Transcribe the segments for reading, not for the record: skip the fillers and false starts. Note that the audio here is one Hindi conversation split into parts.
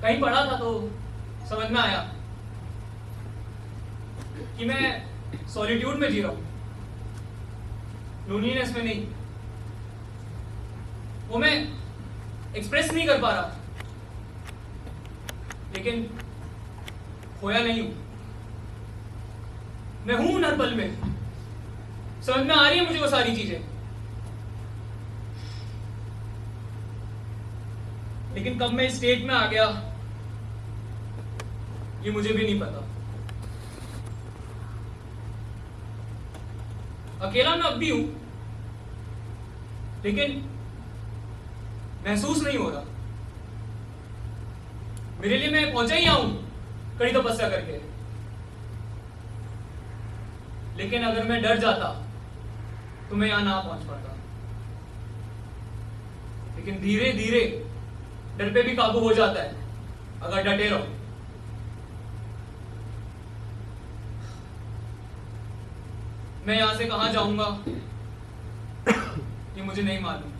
कहीं पढ़ा था तो समझ में आया कि मैं सॉलिट्यूड में जी रहा हूं, लोनलीनेस में नहीं। वो मैं एक्सप्रेस नहीं कर पा रहा, लेकिन खोया नहीं हूं। मैं हूं हर पल में, समझ में आ रही है मुझे वो सारी चीजें, लेकिन कब मैं इस स्टेट में आ गया ये मुझे भी नहीं पता। अकेला मैं अब भी हूं, लेकिन महसूस नहीं हो रहा। मेरे लिए मैं पहुंचा ही आऊं कड़ी तपस्या करके, लेकिन अगर मैं डर जाता तो मैं यहां ना पहुंच पाता। लेकिन धीरे धीरे डर पे भी काबू हो जाता है अगर डटे रहो। मैं यहां से कहां जाऊंगा ये मुझे नहीं मालूम,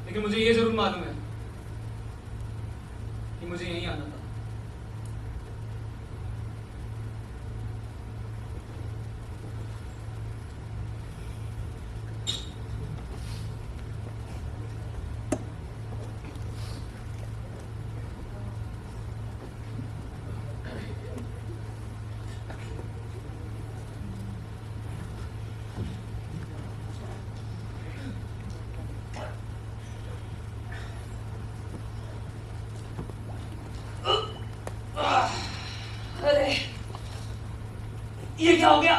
लेकिन मुझे ये जरूर मालूम है कि मुझे यहीं आना था। ये क्या हो गया?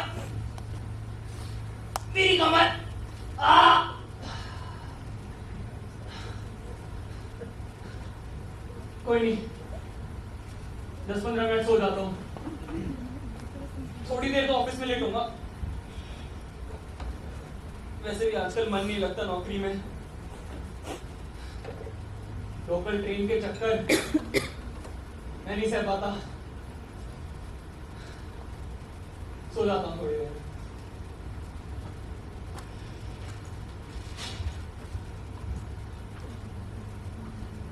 मेरी कमर कोई नहीं, 10-15 मिनट सो जाता हूँ। थोड़ी देर तो ऑफिस में लेट होगा। वैसे भी आजकल मन नहीं लगता नौकरी में। लोकल ट्रेन के चक्कर मैं नहीं सह पाता। सो जाता हूँ थोड़ी देर।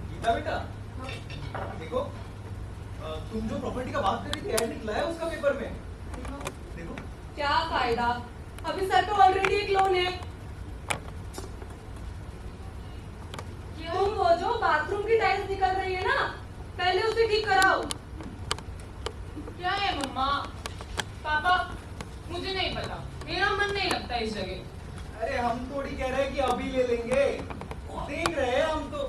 गीता बेटा, देखो तुम जो प्रॉपर्टी का बात कर रही थी ऐड निकला है उसका पेपर में। देखो क्या फायदा, अभी सर पे ऑलरेडी एक लोन है। तुम वो जो बाथरूम की टाइल्स निकल रही है ना, पहले उसे ठीक कराओ। क्या है मम्मा? पापा, मुझे नहीं पता, मेरा मन नहीं लगता इस जगह। अरे हम थोड़ी कह रहे हैं कि अभी ले लेंगे, देख रहे हैं हम तो।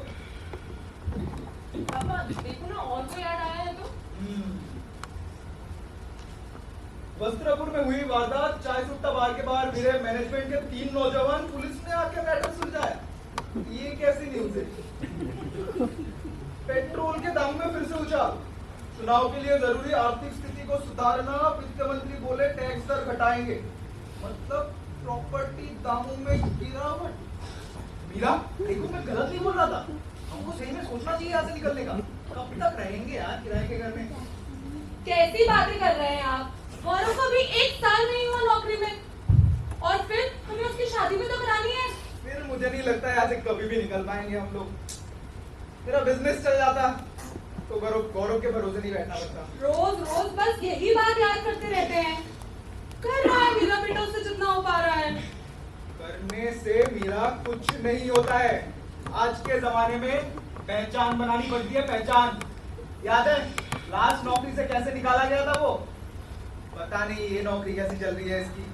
पापा देखो ना, और कोई ऐड आया है तो। वस्त्रपुर में हुई वारदात, चाय सुट्टा बार के बाहर गिरे मैनेजमेंट के 3 नौजवान, पुलिस ने आके मैटर सुलझाया। ये कैसी न्यूज है? पेट्रोल के दाम में फिर से उछाल, चुनाव के लिए जरूरी आर्थिक स्थिति को सुधारना, वित्त मंत्री बोले टैक्स दर घटाएंगे, मतलब प्रॉपर्टी दामों में गिरावट। मीरा देखो मैं गलत नहीं बोल रहा था, तुमको सही में सोचना चाहिए यहाँ से निकलने का। कब तक रहेंगे यार किराए के घर में? कैसी बातें कर रहे हैं आप? गौरव को भी 1 साल नहीं हुआ नौकरी में, और फिर हमें उसकी शादी में तो करानी है। फिर मुझे नहीं लगता यहाँ से कभी भी निकल पाएंगे हम लोग। मेरा बिजनेस चल जाता तो गौरव के भरोसे नहीं बैठना पड़ता। रोज रोज बस यही बात याद करते रहते हैं। कर रहा है मेरा बेटा उससे जितना हो पा रहा है। करने से मेरा कुछ नहीं होता है। आज के जमाने में पहचान बनानी पड़ती है, पहचान। याद है लास्ट नौकरी से कैसे निकाला गया था वो? पता नहीं ये नौकरी कैसी चल रही है इसकी।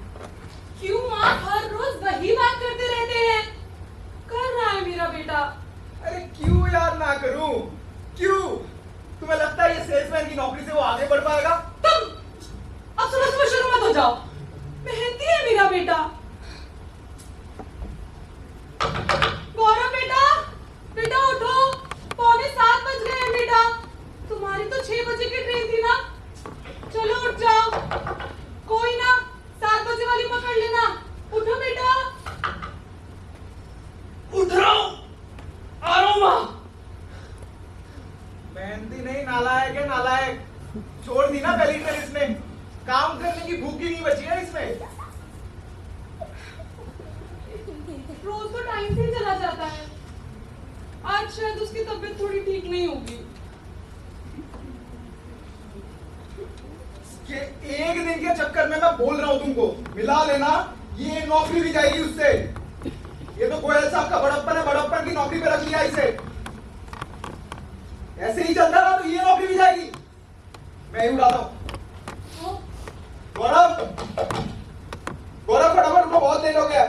क्यों आप हर रोज वही बात करते रहते हैं? कर रहा है मेरा बेटा। अरे क्यों यार ना करूं? क्यों? तुम्हें लगता है ये सेल्समैन की नौकरी से वो आगे बढ़ पाएगा? तुम अब सुबह सुबह शुरू मत हो जाओ। मेहनती है मेरा बेटा। गौरव बेटा, बेटा उठो, 6:45 बज गए हैं बेटा। तुम्हारी तो 6 बजे की ट्रेन थी ना। चलो उठ जाओ। कोई ना, 7 बजे वाली पकड़ लेना। उठो बेटा। उठ रहा हूं, आ रहा हूं मां। मेहनती नहीं, नालायक है नालायक। छोड़ दी ना पहली ट्रेन इसने। काम करने की भूख ही नहीं बची है इसमें। रोज तो टाइम से ही चला जाता है। आज शायद उसकी तबीयत थोड़ी ठीक नहीं होगी। कि एक दिन के चक्कर में मैं बोल रहा हूं तुमको, मिला लेना, ये नौकरी भी जाएगी उससे। ये तो गोयल साहब का बड़प्पन है, बड़प्पन की नौकरी पे रख लिया इसे। ऐसे ही चलता रहा तो ये नौकरी भी जाएगी। मैं ही उड़ाता हूं। गौरव, गौरव फटाफट उठो, बहुत लेट हो गया।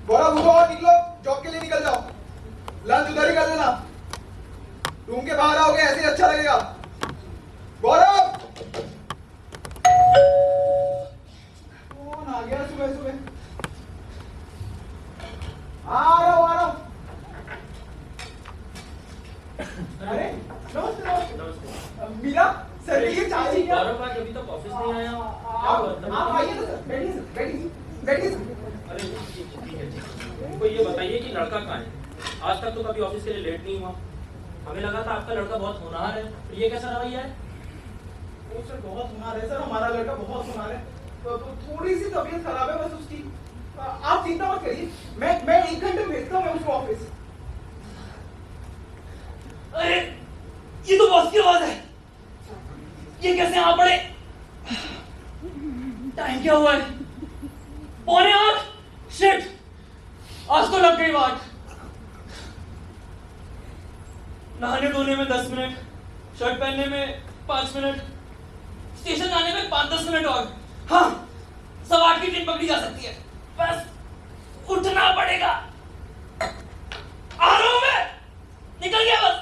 गौरव उठो और निकलो, जॉब के लिए निकल जाओ। लंच उधर ही कर लेना। रूम के बाहर आओगे ऐसे ही अच्छा लगेगा। गौरव, कौन आ गया सुबह सुबह? आ रहा हूं। अरे नमस्ते नमस्ते। मीरा सर ये चाय चाहिए। गौरव आज अभी तक ऑफिस नहीं आया। आप आइए ना सर, बैठिए सर। अरे ठीक है। तो ये बताइए कि लड़का कहाँ है? आज तक तो कभी ऑफिस के लिए लेट नहीं हुआ। हमें लगा था आपका लड़का बहुत होनहार है, तो ये कैसा रवैया है? वो सर बहुत होनहार है सर, हमारा लड़का बहुत होनहार है। तो थोड़ी सी तबीयत खराब है बस उसकी। आप चिंता मत करिए, मैं 1 घंटे में भेजता हूँ उसको ऑफिस। अरे ये तो बॉस की आवाज है। ये कैसे यहाँ पड़े? टाइम क्या हुआ है? 7:45। शिट, आज तो लग गई वाट। नहाने धोने में 10 मिनट, शर्ट पहनने में 5 मिनट, स्टेशन जाने में 5-10 मिनट और। हाँ, 8:15 की ट्रेन पकड़ी जा सकती है। बस उठना पड़ेगा। आ रहा हूं मैं, निकल गया बस।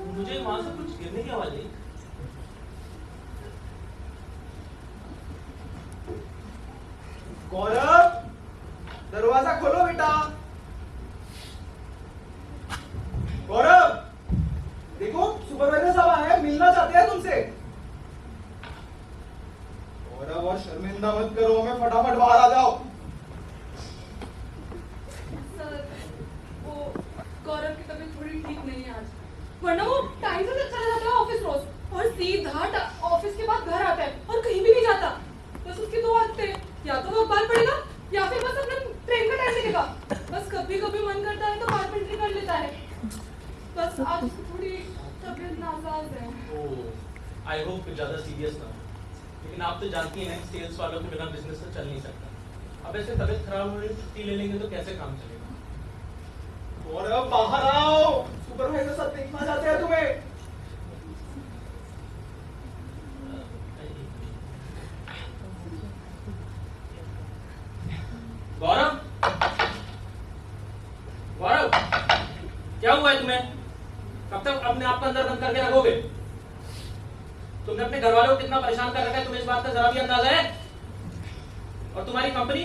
मुझे वहां से कुछ गिरने की आवाज आई। गौरव, दरवाजा खोलो बेटा। गौरव, देखो सुपरवाइजर साहब आए हैं, मिलना चाहते हैं तुमसे। गौरव और शर्मिंदा मत करो हमें, फटाफट बाहर आ जाओ। सर, वो गौरव की तबीयत थोड़ी ठीक नहीं है आज, वरना वो टाइम से चला जाता है ऑफिस रोज, और सीधा ऑफिस के बाद घर आता है और कहीं भी नहीं जाता। बस उसकी 2 आदतें, या तो वो अखबार पढ़ेगा या फिर बस अपने ट्रेन का टाइम लिखेगा। बस कभी कभी मन करता है तो कारपेंटरी कर लेता है। बस आज उसकी थोड़ी तबीयत नासाज है। आई होप ज्यादा सीरियस ना हो, लेकिन आप तो जानती हैं सेल्स वालों के बिना बिजनेस तो चल नहीं सकता। अब ऐसे तबीयत खराब होने छुट्टी ले लेंगे तो कैसे काम चलेगा? गौरव बाहर आओ, सुपरवाइजर साहब देखना चाहते हैं तुम्हें। गौरव, गौरव, क्या हुआ है तुम्हें? कब तक अपने आप को अंदर बंद करके रखोगे? तुमने अपने घर वालों को कितना परेशान कर रखा है, तुम्हें इस बात का जरा भी अंदाजा है? और तुम्हारी कंपनी,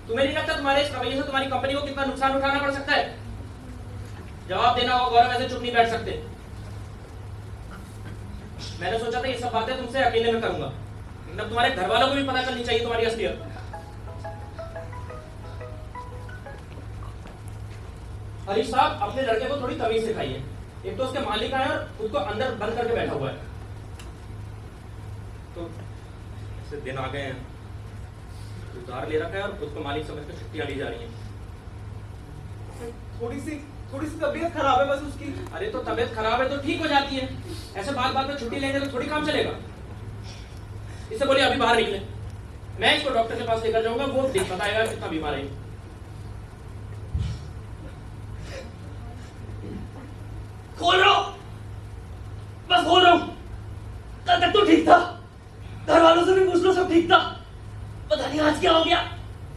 तुम्हें नहीं लगता तुम्हारे इस रवैये से तुम्हारी कंपनी को कितना नुकसान उठाना पड़ सकता है? जवाब देना होगा गौरव, ऐसे चुप नहीं बैठ सकते। मैंने सोचा था ये सब बातें तुमसे अकेले में करूंगा, लेकिन अब तुम्हारे घर वालों को भी पता चलनी चाहिए तुम्हारी असलियत। हरीश साहब, अपने लड़के को थोड़ी तमीज सिखाइए। एक तो उसके मालिक आए और खुद को अंदर बंद करके बैठा हुआ है। तो ऐसे दिन आ गए हैं, उधार ले रखा है और खुद को मालिक समझ कर छुट्टियां ली जा रही हैं। थोड़ी सी तबीयत खराब है बस उसकी। अरे तो तबीयत खराब है तो ठीक हो जाती है, ऐसे बात में छुट्टी लेंगे तो थोड़ी काम चलेगा। इससे बोलिए अभी बाहर निकले, मैं इसको डॉक्टर के पास लेकर जाऊंगा, वो बताएगा कितना बीमार है। खोल रहा हूं, बस खोल रहा हूं। कल तक तो ठीक था, घर वालों से भी पूछ लो, सब ठीक था। पता नहीं आज क्या हो गया,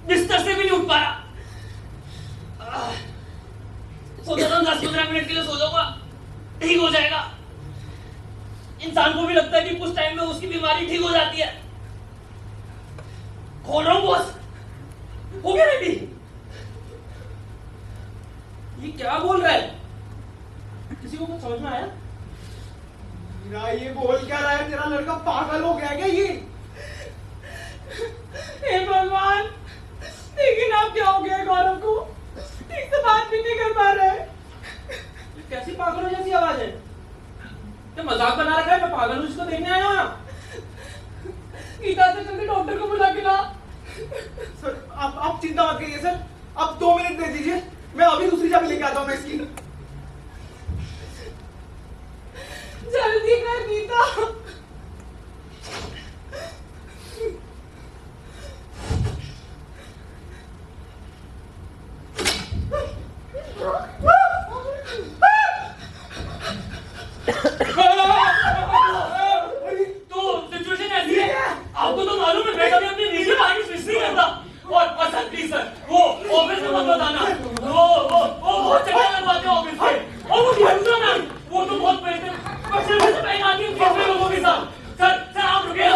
बिस्तर से भी नहीं उठ पा रहा। सोचा था 10-15 मिनट के लिए सो जाऊंगा, ठीक हो जाएगा। इंसान को भी लगता है कि कुछ टाइम में उसकी बीमारी ठीक हो जाती है। खोल रहा हूं बॉस, हो गया रेडी। ये क्या बोल रहा है? किसी को कुछ समझ में आया? मीरा, ये बोल क्या रहा है? तेरा लड़का पागल हो गया क्या ये? हे भगवान, लेकिन अब क्या हो गया गौरव को? ठीक से बात भी नहीं कर पा रहा है। कैसी पागलों जैसी आवाज है? क्या मजाक बना रखा है? मैं पागल हूँ, इसको देखने आया हूँ। गीता से जल्दी डॉक्टर को बुला के ला। सर आप चिंता मत करिए सर, आप 2 मिनट दे दीजिए, मैं अभी दूसरी चाबी लेके आता हूँ मैं इसकी। जल्दी कर गीता। तो सिचुएशन ऐसी है, आपको तो मालूम है बेटा भी अपनी निजी बात स्विच नहीं करता। और सर प्लीज सर, वो ऑफिस में मत बताना, वो बहुत चक्कर लगवाते हैं ऑफिस में। और वो भंसा ना, वो तो बहुत पैसे से पैसे आती है दूसरे लोगों के साथ। सर आप रुके।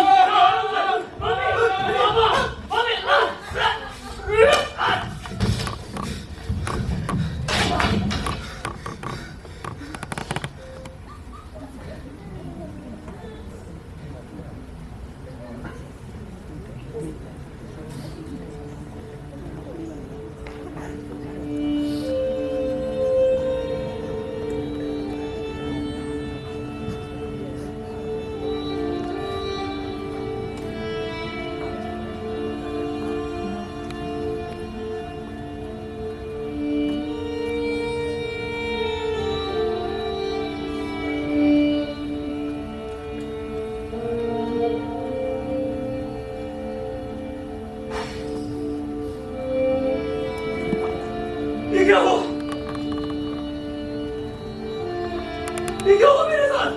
ये क्या हुआ मेरे साथ?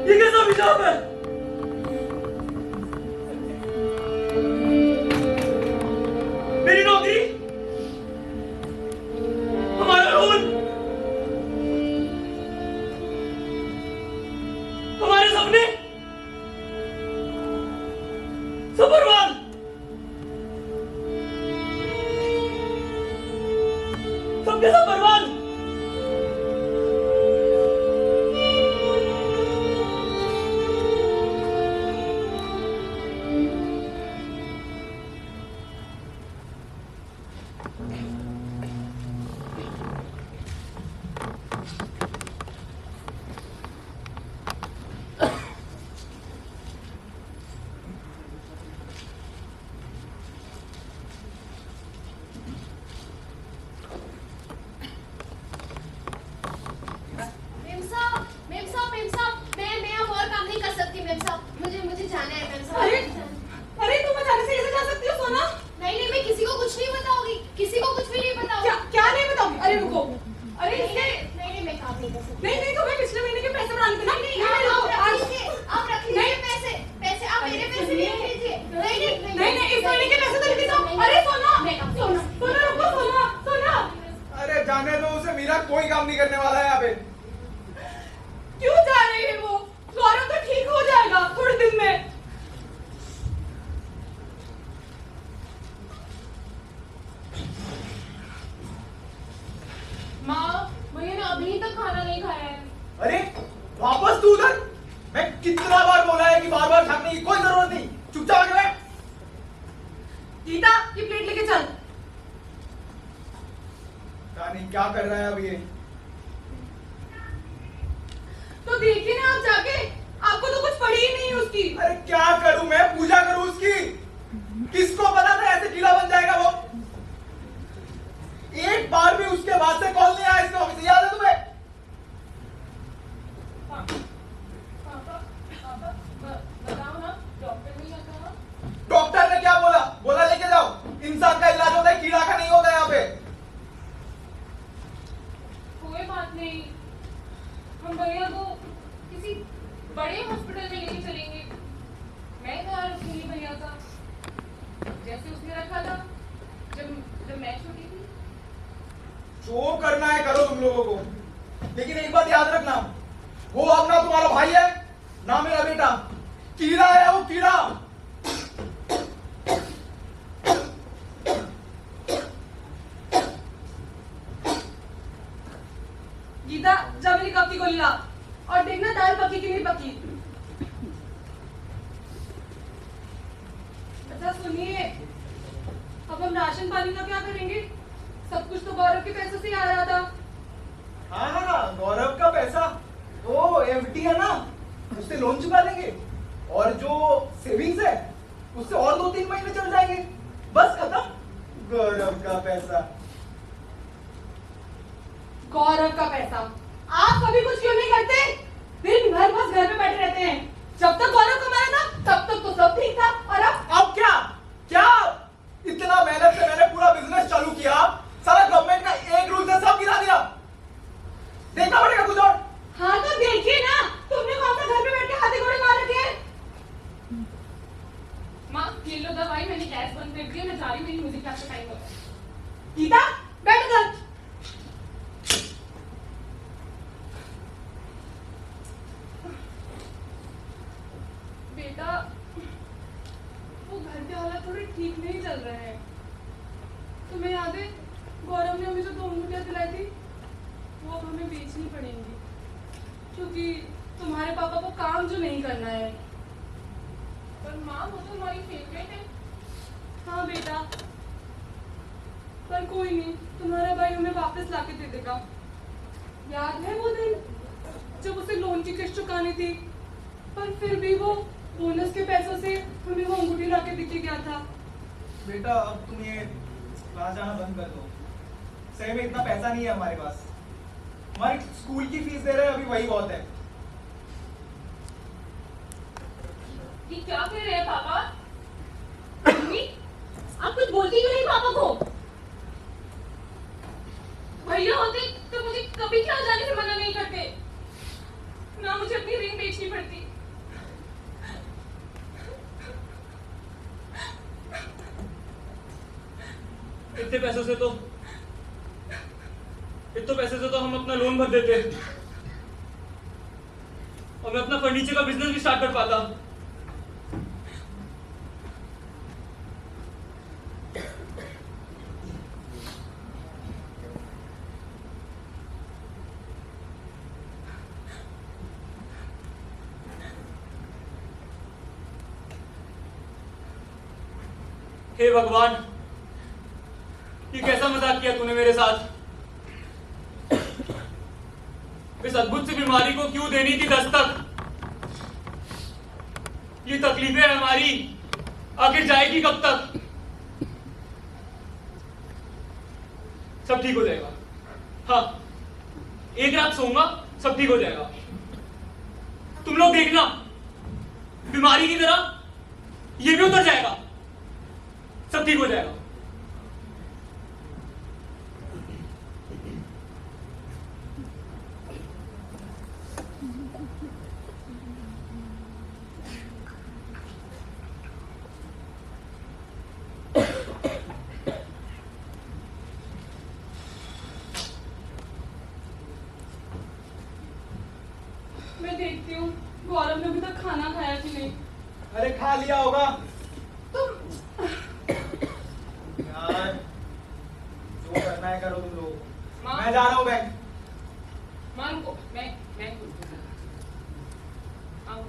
ये कैसा अभिशाप है? मेरी नौकरी, हमारा रोल, हमारे सपने सब बर्बाद। सबके सब बर्बाद। अरे तुम अचानक से कैसे जा सकती हो सोना? नहीं मैं किसी को कुछ नहीं बताऊंगी, किसी को कुछ भी नहीं बताऊंगी। क्या नहीं बताऊंगी? अरे रुको, अरे इसके नहीं मैं काम नहीं कर सकती। नहीं तुम्हें पिछले महीने के पैसे बढ़ाने थे ना? आप रख लीजिए पैसे आप मेरे पैसे नहीं रख लीजिए। नहीं इस महीने के पैसे तो लेके जाओ। अरे सोना रुको, अरे जाने दो उसे, मीरा कोई काम नहीं करने वाला है यहाँ पे। क्यों जा रही है वो? गौरव तो ठीक हो जाएगा थोड़े दिन में। माँ, भैया ने अभी तक खाना नहीं खाया है। अरे वापस तू उधर। मैं कितना बार बोला है कि बार बार झांकने की कोई जरूरत नहीं, चुपचाप आके बैठ। गीता ये प्लेट लेके चल। क्या कर रहा है अब ये? तो देखिए ना आप जाके, आपको तो कुछ पड़ी ही नहीं उसकी। अरे क्या करूं मैं? पूजा करूं उसकी? किसको पता था ऐसे कीड़ा बन जाएगा वो? एक बार भी उसके बाद से कॉल नहीं आया इसके ऑफिस से, याद है तुम्हें? बताओ ना, डॉक्टर ने क्या कहा? डॉक्टर ने क्या बोला? बोला लेके जाओ, इंसान का इलाज होता है, कीड़ा का नहीं होता यहाँ पे। कोई बात नहीं, हम भैया को किसी बड़े हॉस्पिटल में लेके चलेंगे। मैं ख्याल रखूंगी भैया का, जैसे उसने रखा था जब मैं छोटी थी। जो करना है करो तुम लोगों को, लेकिन एक बात याद रखना, वो अब ना तुम्हारा भाई है ना मेरा बेटा। कीड़ा है वो, कीड़ा। गीता, जा मेरी कप की गोली ला और देखना दाल पकी कि नहीं पकी। अच्छा सुनिए, अब हम राशन पानी का क्या करेंगे? सब कुछ तो गौरव के पैसों से ही आ रहा था। हाँ, गौरव का पैसा वो एफडी है ना, उससे लोन चुका देंगे और जो सेविंग्स है उससे और 2-3 महीने चल जाएंगे, बस खत्म। गौरव का पैसा। गौरव का पैसा? आप कभी कुछ क्यों नहीं करते? दिन भर बस घर में बैठे रहते हैं। जब तक गौरव कमा रहा था तब तक तो सब ठीक था, और अब क्या क्या? इतना मेहनत से मैंने पूरा बिजनेस चालू किया, सारा गवर्नमेंट का एक रूल से सब गिरा दिया। देखना पड़ेगा कुछ और। हाँ तो देखिए ना, तुमने कौन सा घर में बैठ के हाथी घोड़े मार रखे हैं? माँ ये लो दवाई, मैंने गैस बंद कर दिया, मैं जा रही हूँ, मेरी म्यूजिक क्लास का टाइम हो रहा है। गीता बैठ इधर। बेटा, वो घर के हालात थोड़े ठीक नहीं चल रहे हैं। तुम्हें याद है गौरव ने हमें जो 2 अंगूठियां दिलाई थी, वो अब हमें बेचनी पड़ेंगी, क्योंकि तुम्हारे पापा को काम जो नहीं करना है। पर माँ वो तो हमारी फेवरेट है। हाँ बेटा, पर कोई नहीं, तुम्हारा भाई हमें वापस लाके दे देगा। याद है वो दिन जब उसे लोन की किस्त चुकानी थी, पर फिर भी वो बोनस के पैसों से हमें वो अंगूठी लाके दिखे गया था। बेटा अब तुम ये क्लास जाना बंद कर दो, सही में इतना पैसा नहीं है हमारे पास। हमारी स्कूल की फीस दे रहे हैं अभी, वही बहुत है। ये क्या कह रहे हैं पापा? मम्मी, आप कुछ बोलती क्यों नहीं पापा को? भैया होते तो मुझे कभी क्या जाने से मना नहीं करते, ना मुझे अपनी रिंग बेचनी पड़ती। इतने पैसे से तो हम अपना लोन भर देते और मैं अपना फर्नीचर का बिजनेस भी स्टार्ट कर पाता। हे भगवान, ये कैसा मजाक किया तूने मेरे साथ? इस अद्भुत सी बीमारी को क्यों देनी थी दस्तक? ये तकलीफें हमारी आखिर जाएगी कब तक? सब ठीक हो जाएगा। हाँ, एक रात सोऊंगा, सब ठीक हो जाएगा। तुम लोग देखना, बीमारी की तरह ये भी उतर जाएगा, सब ठीक हो जाएगा। मैं देखती हूँ गौरव ने अभी तक खाना खाया कि नहीं। अरे खा लिया होगा तुम यार, जो करना है करो तुम लोग। माँ। मैं जा रहा हूँ बैंक। माँ रुको, मैं आओ।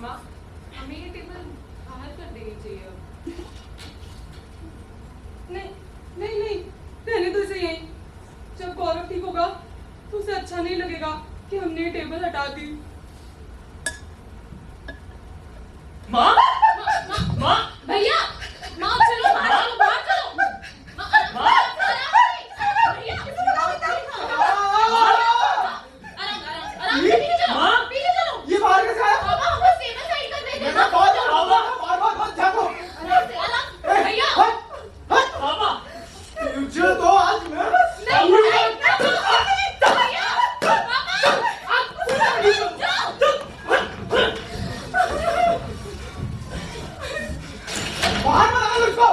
माँ, हमें ये टेबल बाहर कर देनी चाहिए अब। नहीं नहीं नहीं, रहने दो इसे यहीं। जब गौरव ठीक होगा तो उसे अच्छा नहीं लगेगा कि हमने ये टेबल हटा दी। माँ माँ भैया, माँ चलो बाहर चलो, बाहर चलो। माँ भैया, आराम से पीछे चलो, माँ पीछे चलो। ये बाहर कैसे आया? पापा, हम बस टेबल साइड कर देते हैं। मैं बहुत बार झाँको। आराम से, आराम। भैया, पापा तुझे तो आज मैं नहीं, नहीं, भैया, पापा, आप जाओ। बाहर मत आना उसको।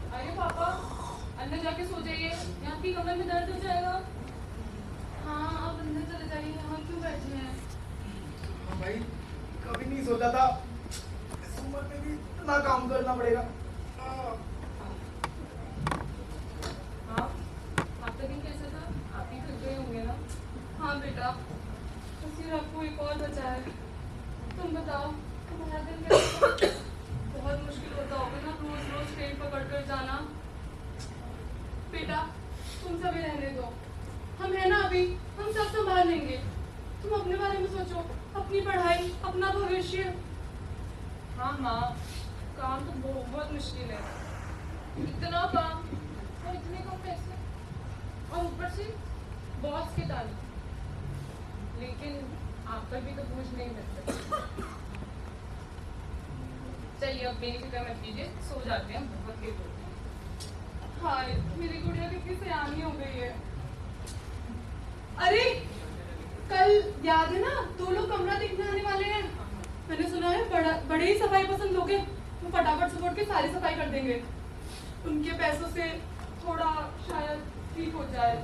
अरे पापा, अंदर जाके सो जाइए, यहाँ की कमर में दर्द हो जाएगा। हाँ, आप अंदर चले जाइए, यहाँ क्यों बैठे हैं? हाँ भाई, कभी नहीं सोचा था इस उम्र में भी इतना काम करना पड़ेगा। हाँ, आपका दिन कैसा था? आप ही थक गए होंगे ना? हाँ बेटा, बस आपको एक और बचा है। तुम बताओ, तुम्हारा दिन कैसा? बहुत मुश्किल होता होगा ना रोज रोज ट्रेन पकड़ कर जाना। बेटा, तुम सभी रहने दो, हम है ना अभी, हम सब संभाल लेंगे। तुम अपने बारे में सोचो, अपनी पढ़ाई, अपना भविष्य। हाँ माँ, काम तो बहुत मुश्किल है। इतना काम और इतने कम पैसे, और ऊपर से बॉस के ताने। लेकिन आप पर भी तो बोझ नहीं लगता। चलिए अब मेरी फिक्र मत कीजिए, सो जाते हैं, बहुत लेट हो गया। हाय, मेरी गुड़िया कितनी सयानी हो गई है। अरे, कल याद है ना, 2 लोग कमरा देखने आने वाले हैं। मैंने सुना है बड़े ही सफाई पसंद लोग हैं, वो फटाफट से उठ के सारी सफाई कर देंगे। उनके पैसों से थोड़ा शायद ठीक हो जाए।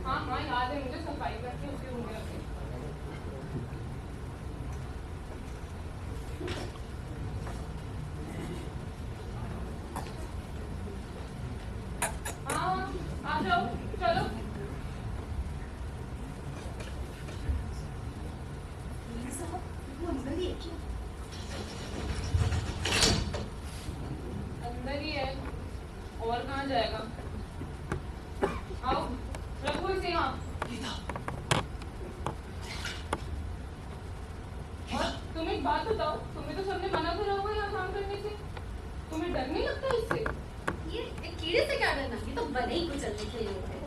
हाँ हाँ, याद है मुझे, सफाई करके उसके रूम में रखें। हाँ, आ जाओ, चलो। साहब, वो अंदर ही है क्या? अंदर ही है, और कहाँ जाएगा? आओ, रखो इसे यहाँ। गीता और तुम एक बात बताओ, तुम्हें तो सबने मना करा हुआ है यहाँ काम करने से। तुम्हें डर नहीं लगता इससे? ये एक कीड़े से क्या करना, ये तो बने ही कुचलने के लिए होते हैं।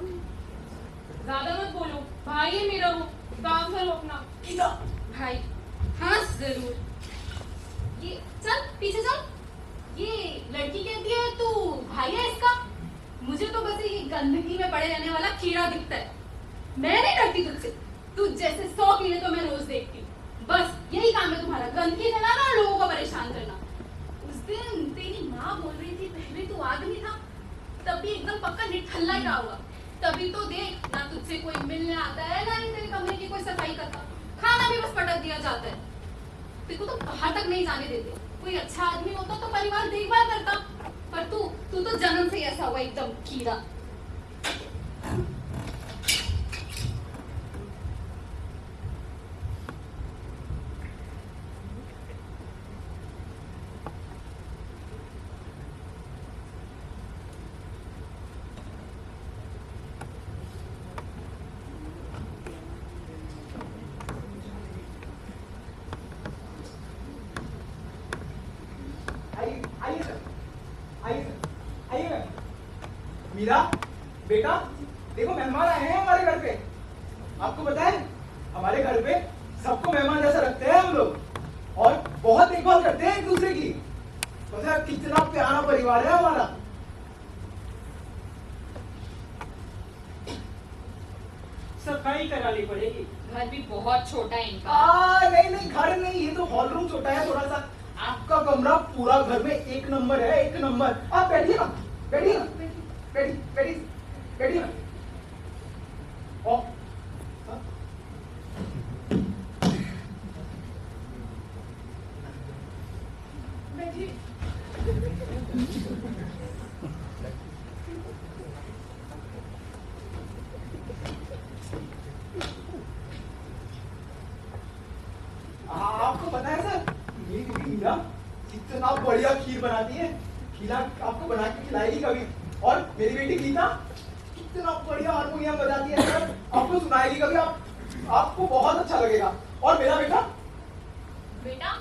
ज्यादा मत बोलो, भाई है मेरा वो, काम करो अपना। गीता भाई हाँ जरूर। ये चल पीछे चल। ये लड़की कहती है तू भाई है इसका। मुझे तो बस ये गंदगी में पड़े रहने वाला कीड़ा दिखता है। मैं नहीं डरती तुझसे, तू जैसे 100 कीड़े तो मैं रोज देखती हूँ। बस यही काम है तुम्हारा, गंदगी फैलाना और लोगों को परेशान करना। उस दिन तेरी माँ बोल रही थी पहले तू आदमी था, तब भी एकदम पक्का निठल्ला ही रहा होगा। तभी तो देख, ना तुझसे कोई मिलने आता है, ना ही तेरे कमरे की कोई सफाई करता, खाना भी बस पटक दिया जाता है। तेरे को तो बाहर तक नहीं जाने देते। कोई अच्छा आदमी होता तो परिवार देखभाल करता, पर तू तो जन्म से ही ऐसा हुआ, एकदम कीड़ा। आइए आइए सर, आइए सर, आइए मैम। मीरा बेटा देखो मेहमान आए हैं हमारे घर पे। आपको पता है हमारे घर पे सबको मेहमान जैसा रखते हैं हम लोग, और बहुत देखभाल करते हैं एक दूसरे की। पता है कितना प्यारा परिवार है हमारा। सफाई करानी पड़ेगी। घर भी बहुत छोटा है इनका। नहीं नहीं घर नहीं, ये तो हॉल रूम छोटा है थोड़ा सा। आपका कमरा पूरा घर में एक नंबर है, एक नंबर। आप बैठिए ना, बैठिए ना, बैठिए बैठिए बैठिए ना। हाँ? बैठिए। आपको पता है सर, मेरी बेटी मीरा कितना बढ़िया खीर बनाती है। खीरा आपको बना के खिलाएगी कभी। और मेरी बेटी गीता कितना बढ़िया हारमोनियम बजाती है सर, आपको सुनाएगी कभी। आपको बहुत अच्छा लगेगा। और मेरा बेटा बेटा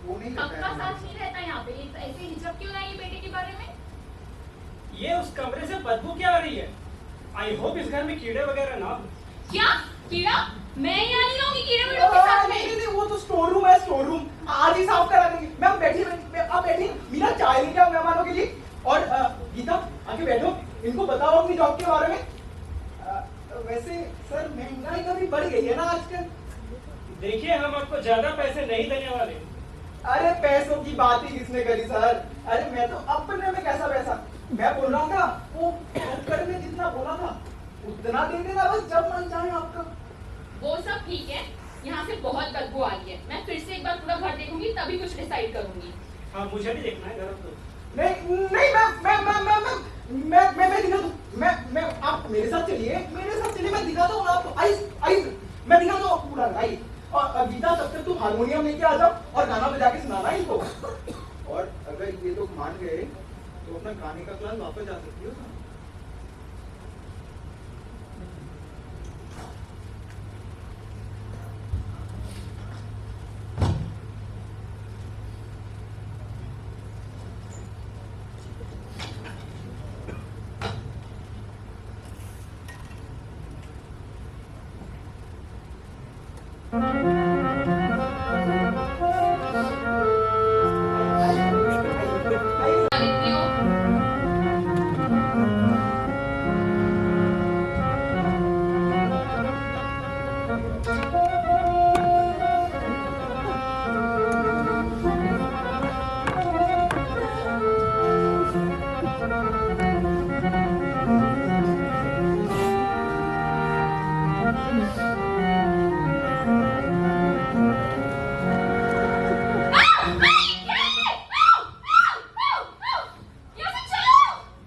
वो नहीं कब करता का है। साथ नहीं रहता यहाँ पे, ऐसे हिचक क्यों नहीं बेटे के बारे में? ये उस कमरे से बदबू क्या आ रही है? आई होप इस घर में कीड़े वगैरह ना हो। क्या कीड़ा? मैं यहाँ नहीं रहूंगी कीड़े वीड़ों के साथ नहीं में। नहीं, वो तो स्टोर रूम है, स्टोर रूम आज ही साफ करा देंगे। मैम बैठिए, आप बैठिए। मीरा चाय लेके आओ मेहमानों के लिए। और गीता आके बैठो, इनको बताओ अपनी जॉब के बारे में। वैसे सर महंगाई कभी बढ़ गई है ना आजकल। देखिए हम आपको ज्यादा पैसे नहीं देने वाले। अरे पैसों की बात ही किसने करी सर? अरे मैं तो अपने में कैसा पैसा, मैं बोल रहा था वो डॉक्टर ने जितना बोला था उतना दे देना बस, जब मन चाहे आपका। वो सब ठीक है, यहाँ से बहुत बदबू आ रही है। मैं फिर से एक बार पूरा घर देखूंगी तभी कुछ डिसाइड करूंगी। हाँ मुझे भी देखना है घर तो। नहीं नहीं मैं दिखा दूं। मैं आप मेरे साथ चलिए, मैं दिखाता हूँ आपको। आई मैं दिखाता हूँ आपको पूरा। आई और गीता तब तक तुम हारमोनियम लेके आ जाओ और गाना बजा के सुनाना इनको। और अगर ये लोग मान गए तो अपना गाने का क्लास वापस जा सकती हो। देखती हो?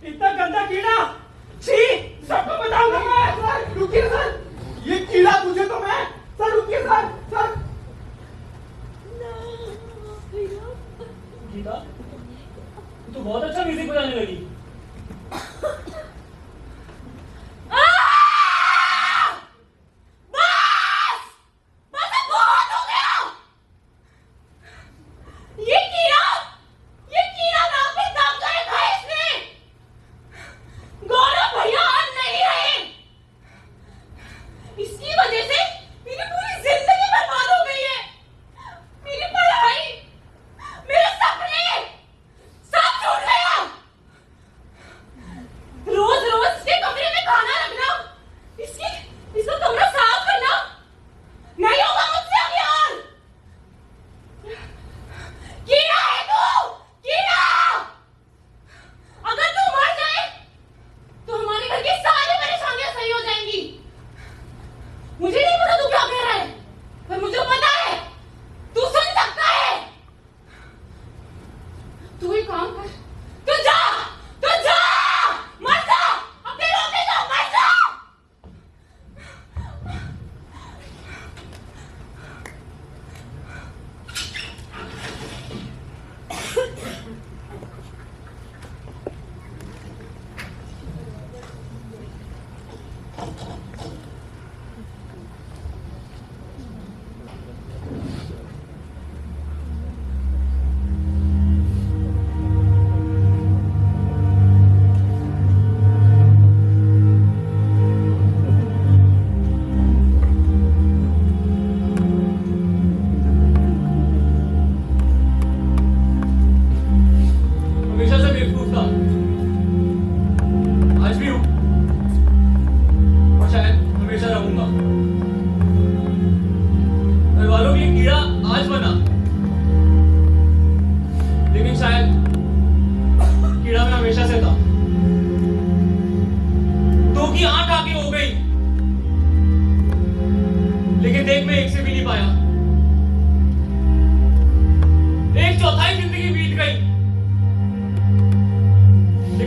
इतना गंदा कीड़ा, छी, सबको बताऊंगा मैं। सर रुकिए सर, ये कीड़ा मुझे तो मैं। सर रुकिए सर, सर गीता तू बहुत अच्छा म्यूजिक बजाने लगी। आ!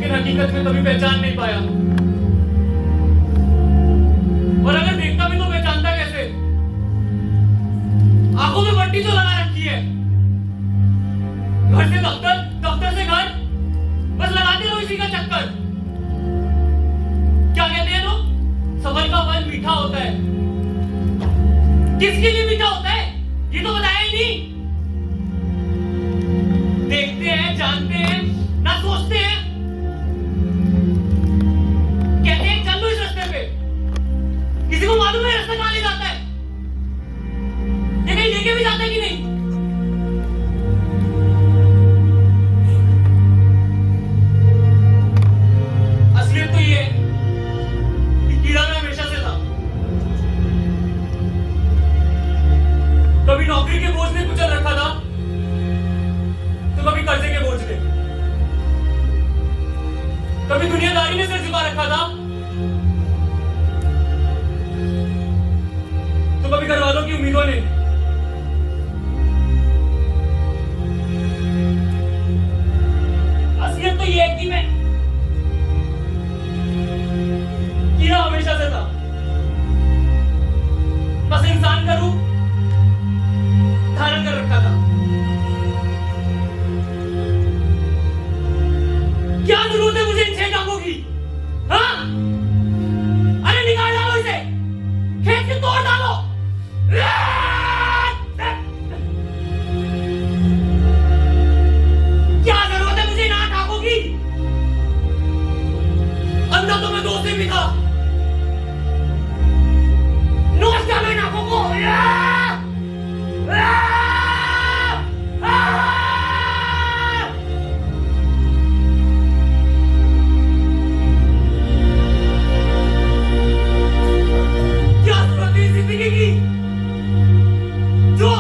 लेकिन हकीकत में कभी पहचान नहीं पाया। और अगर देखता भी तो पहचानता कैसे? आंखों में पट्टी जो लगा रखी है, घर से दफ्तर, दफ्तर से घर, बस लगाते रहो इसी का चक्कर। क्या कहते हैं लोग? सबर का फल मीठा होता है। किसके लिए मीठा होता है ये तो बताया ही नहीं। देखते हैं, जानते हैं, ना सोचते हैं। कहते हैं चल लो इस रास्ते पे, किसी को मालूम है रास्ता कहां ले जाता है? ये कहीं लेके भी जाता है कि नहीं? असलियत तो ये है कि कीड़ा मैं हमेशा से था। कभी नौकरी के बोझ ने कुचल रखा था, तो कभी कर्जे के बोझ ने, कभी दुनियादारी ने सिर झुका रखा था, तो कभी घर वालों की उम्मीदों ने। असलियत तो ये है कि मैं कीड़ा हमेशा से था, बस इंसान का रूप धारण कर रखा था। क्या जरूरत है मुझे इन 6 टांगों की? हाँ? अरे निकाल डालो इसे, खेत से तोड़ डालो। क्या जरूरत है मुझे इन 8 टांगों की? अंदर तो मैं 2 से भी था। नोच डालो इन आंखों को। क्या जरूरत है जिंदगी की जो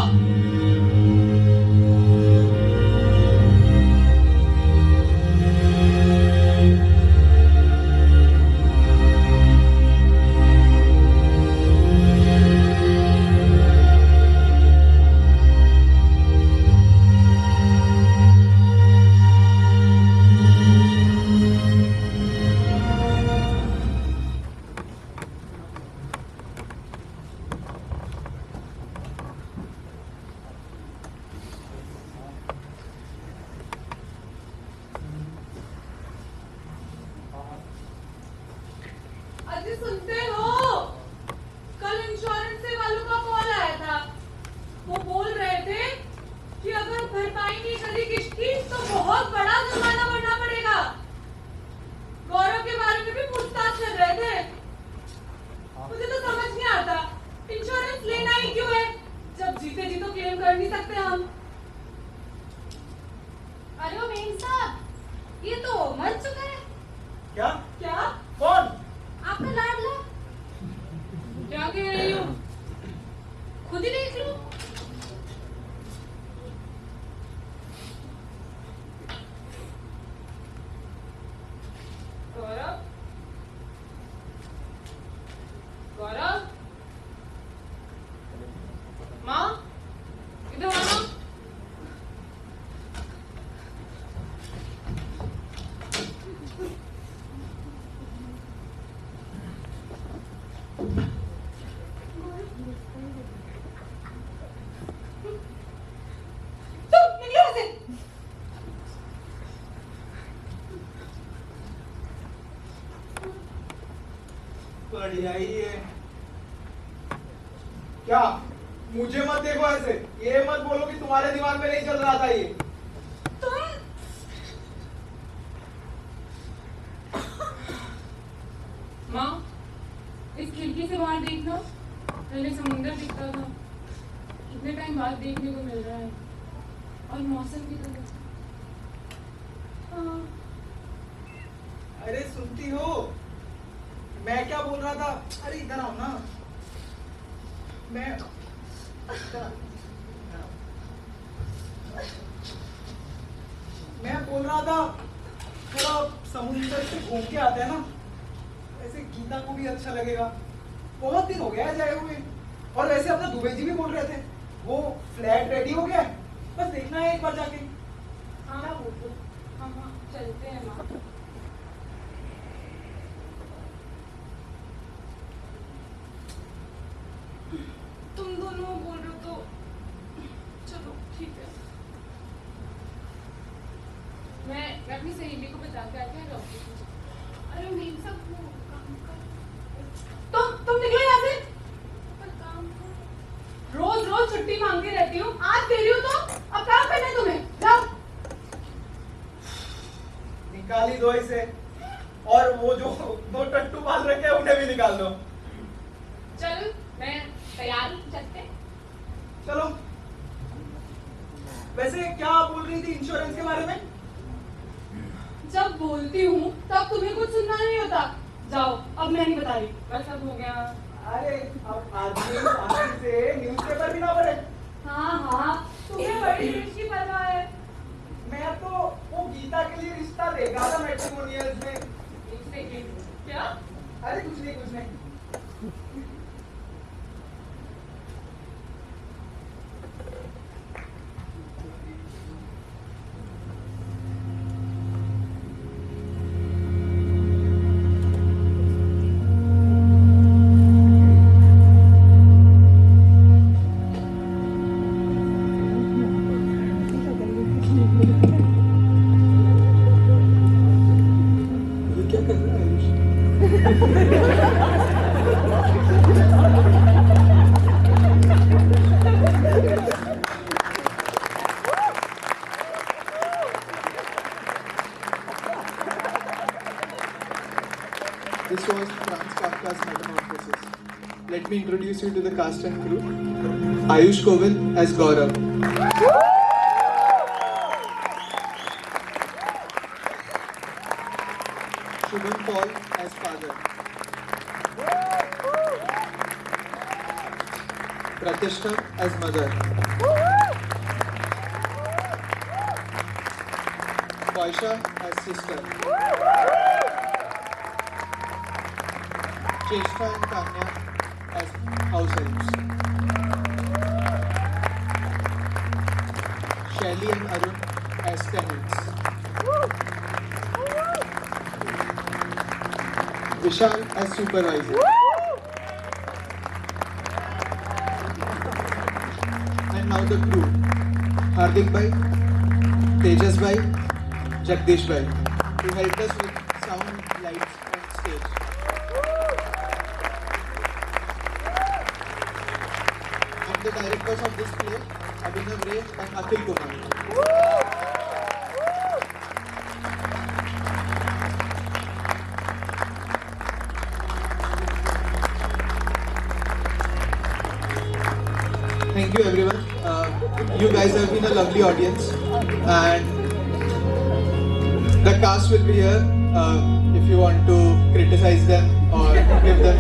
अजी सुनते हो? कल इंश्योरेंस से वालों का कॉल आया था। वो बोल रहे थे कि अगर भरपाई नहीं करी किस्त की तो बहुत बड़ा जुर्माना भरना पड़ेगा। गौरव के बारे में भी पूछताछ कर रहे थे। मुझे तो समझ नहीं आता इंश्योरेंस लेना ही क्यों है जब जीते जी तो क्लेम कर नहीं सकते हम। अरे ओ मेम साहब, ये तो मर चुका है। क्या? क्या? कौन? आपका लाडला। क्या कह रही हो? खुद ही देख लो। गौरव, गौरव, माँ इधर आना। तुम निकलो यहाँ से। बढ़िया ही है। क्या? मुझे मत देखो ऐसे, ये मत बोलो कि तुम्हारे दिमाग में नहीं चल रहा था ये। तुम माँ, इस खिड़की से बाहर देखना, पहले समुंदर दिखता था, कितने टाइम बाद देखने को मिल रहा है। और मौसम की तरह। हाँ, अरे सुनती हो? मैं क्या बोल रहा था? अरे इधर आओ ना। मैं बोल रहा था थोड़ा समुद्र से घूम के आते हैं ना, ऐसे गीता को भी अच्छा लगेगा। बहुत दिन हो गया है जाए हुए। और वैसे अपना दुबे जी भी बोल रहे थे वो फ्लैट रेडी हो गया है, बस देखना है एक बार जाके। हाँ, हाँ, चलते हैं माँ। को बता के आते हैं डॉक्टर को। अरे मेरी सब वो काम कर। तो तुम निकलो यहाँ से। पर काम कर। रोज रोज छुट्टी मांगती रहती हूँ, आज दे रही हूँ तो अब काम करना है तुम्हें। जाओ। निकाली दो इसे, और वो जो दो टट्टू बाल रखे हैं उन्हें भी निकाल दो। चल मैं तैयार हूँ, चलते। चलो। वैसे क्या बोल रही थी इंश्योरेंस के बारे में? जब बोलती हूँ तब तुम्हें कुछ सुनना नहीं होता। जाओ, अब मैं नहीं बता रही। बस अब हो गया। अरे अब आदमी आखिर से न्यूज़पेपर भी ना पढ़े। हाँ हाँ, तुम्हें बड़ी देश की परवाह है। मैं तो वो गीता के लिए रिश्ता देखा था मैट्रिमोनियल्स में। एक सेकेंड। क्या? अरे कुछ नहीं कुछ नहीं। This was Franz Kafka's Metamorphosis. Let me introduce you to the cast and crew. Ayush Kovil as Gaurav. Shubham Paul as father. Pratishtha as mother. Paisha as sister. Cheshta and Tanya as house helps. Shelly and Arun as tenants. Vishal as supervisor. And now the crew. Hardik Bhai, Tejas Bhai, Jagdish Bhai, who helped us with sound, lights and stage. And the directors of this play, Abhinav Ray and Akhil Kumar. Thank you everyone. You guys have been a lovely audience, and the cast will be here if you want to criticize them or give them